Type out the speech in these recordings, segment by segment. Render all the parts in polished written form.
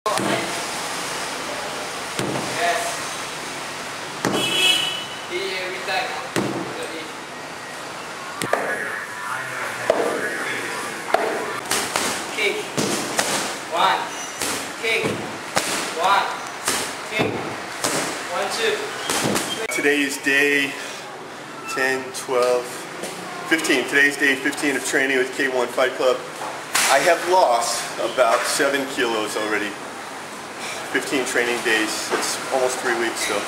Today is day 10, 12, 15. Today's day 15 of training with K-1 Fight Club. I have lost about 7 kilos already. 15 training days. It's almost 3 weeks still,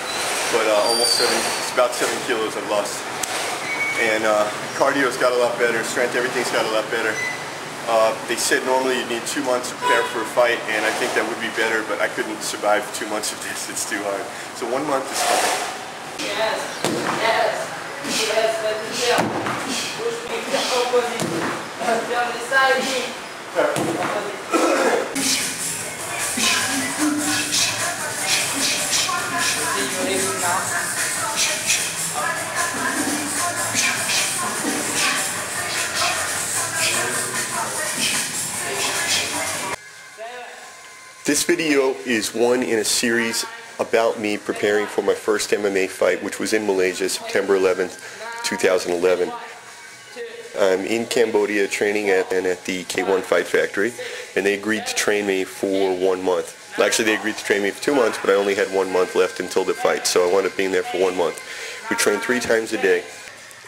but almost 7. It's about 7 kilos I've lost. And cardio's got a lot better. Strength, everything's got a lot better. They said normally you need 2 months to prepare for a fight, and I think that would be better, but I couldn't survive 2 months of this. It's too hard. So 1 month is fine. Yes, let me help. Push me to the opposite. Down the side. See your legs now. This video is one in a series about me preparing for my first MMA fight, which was in Malaysia, September 11th, 2011. I'm in Cambodia training at the K-1 Fight Factory, and they agreed to train me for 1 month. Actually, they agreed to train me for 2 months, but I only had 1 month left until the fight, so I wound up being there for 1 month. We trained 3 times a day.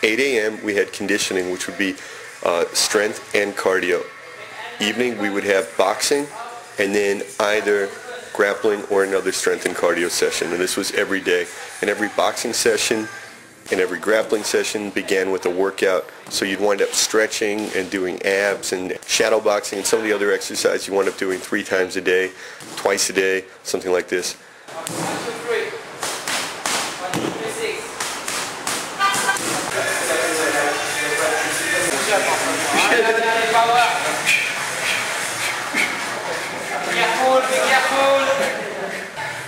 8 a.m. we had conditioning, which would be strength and cardio. Evening we would have boxing, and then either grappling or another strength and cardio session, and this was every day. And every boxing session and every grappling session began with a workout, so you'd wind up stretching and doing abs and shadow boxing and some of the other exercises you wind up doing 3 times a day, twice a day, something like this. 1, 2, 3. 1, 2, 3, 6.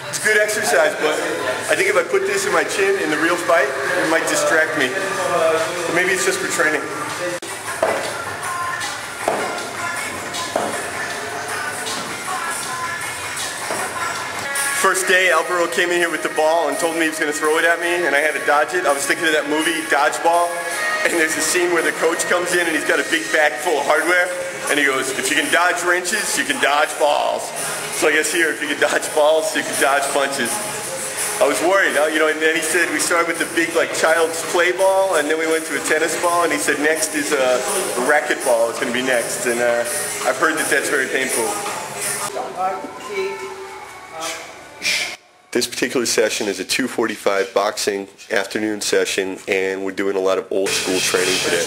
It's good exercise, but I think if I put this in my chin in the real fight, it might distract me. Or maybe it's just for training. First day, Alvaro came in here with the ball and told me he was going to throw it at me, and I had to dodge it. I was thinking of that movie, Dodgeball, and there's a scene where the coach comes in and he's got a big bag full of hardware, and he goes, if you can dodge wrenches, you can dodge balls. So I guess here, if you can dodge balls, you can dodge punches. I was worried, and then he said we started with the big child's play ball, and then we went to a tennis ball, and he said next is a racket ball. It's going to be next, and I've heard that that's very painful. This particular session is a 2:45 boxing afternoon session, and we're doing a lot of old school training today.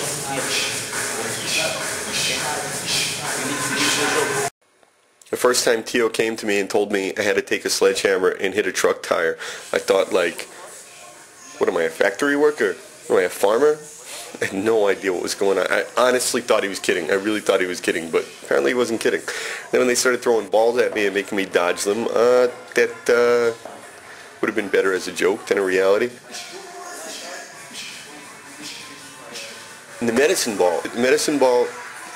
The first time Theo came to me and told me I had to take a sledgehammer and hit a truck tire, I thought, what am I, a factory worker? Am I a farmer? I had no idea what was going on. I honestly thought he was kidding. I really thought he was kidding, but apparently he wasn't kidding. Then when they started throwing balls at me and making me dodge them, that would have been better as a joke than a reality. And the medicine ball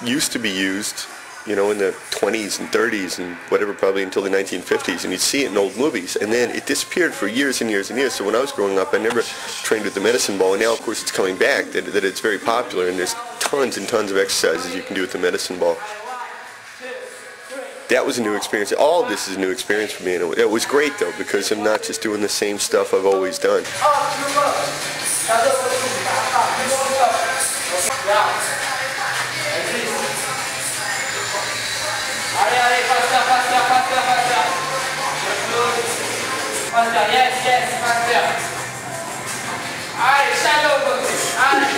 used to be used, in the 20s and 30s and whatever, probably until the 1950s, and you'd see it in old movies, and then it disappeared for years and years and years. So when I was growing up, I never trained with the medicine ball, and now of course it's coming back, that it's very popular, and there's tons and tons of exercises you can do with the medicine ball. That was a new experience. All of this is a new experience for me, and it was great though, because I'm not just doing the same stuff I've always done. Yes, faster. Allez, shadow boxing. Allez.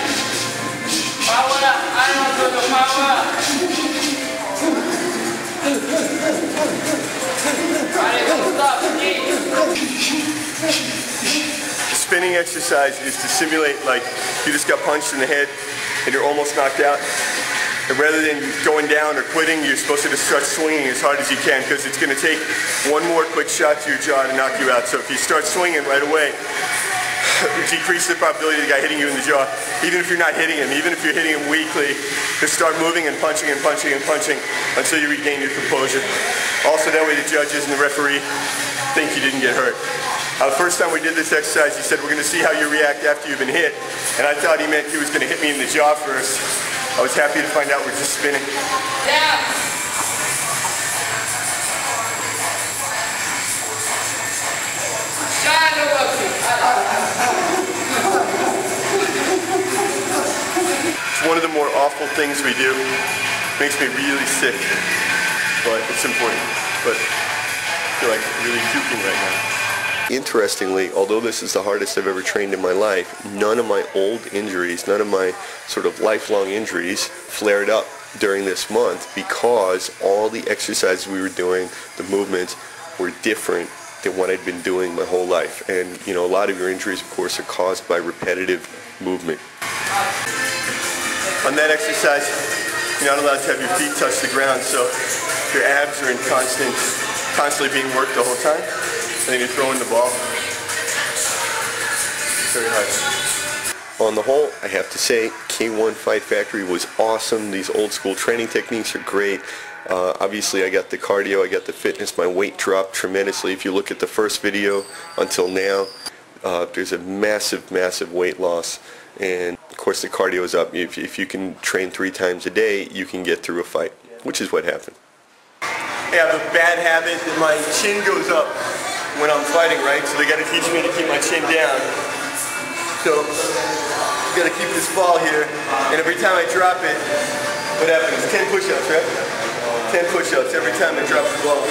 Power up. Allez, on the power. Allez, don't stop. The spinning exercise is to simulate you just got punched in the head and you're almost knocked out. And rather than going down or quitting, you're supposed to just start swinging as hard as you can, because it's going to take one more quick shot to your jaw to knock you out. So if you start swinging right away, decrease the probability of the guy hitting you in the jaw. Even if you're not hitting him, even if you're hitting him weakly, just start moving and punching and punching and punching until you regain your composure. Also, that way the judges and the referee think you didn't get hurt. The first time we did this exercise, he said, we're going to see how you react after you've been hit. And I thought he meant he was going to hit me in the jaw first. I was happy to find out we're just spinning. Yeah. It's one of the more awful things we do. It makes me really sick, but it's important. But I feel like really puking right now. Interestingly, although this is the hardest I've ever trained in my life, none of my old injuries, none of my sort of lifelong injuries flared up during this month because all the exercises we were doing, the movements, were different than what I'd been doing my whole life. And you know, a lot of your injuries, of course, are caused by repetitive movement. On that exercise, you're not allowed to have your feet touch the ground, so your abs are in constantly being worked the whole time. And then you're throwing the ball. Very hard. On the whole, I have to say, K-1 Fight Factory was awesome. These old school training techniques are great. Obviously, I got the cardio, I got the fitness. My weight dropped tremendously. If you look at the first video until now, there's a massive, massive weight loss. And of course, the cardio is up. If you can train 3 times a day, you can get through a fight, which is what happened. I have a bad habit that my chin goes up when I'm fighting, right? So they got to teach me to keep my chin down. So you got to keep this ball here, and every time I drop it, what happens? 10 push-ups, right? 10 push-ups every time I drop the ball.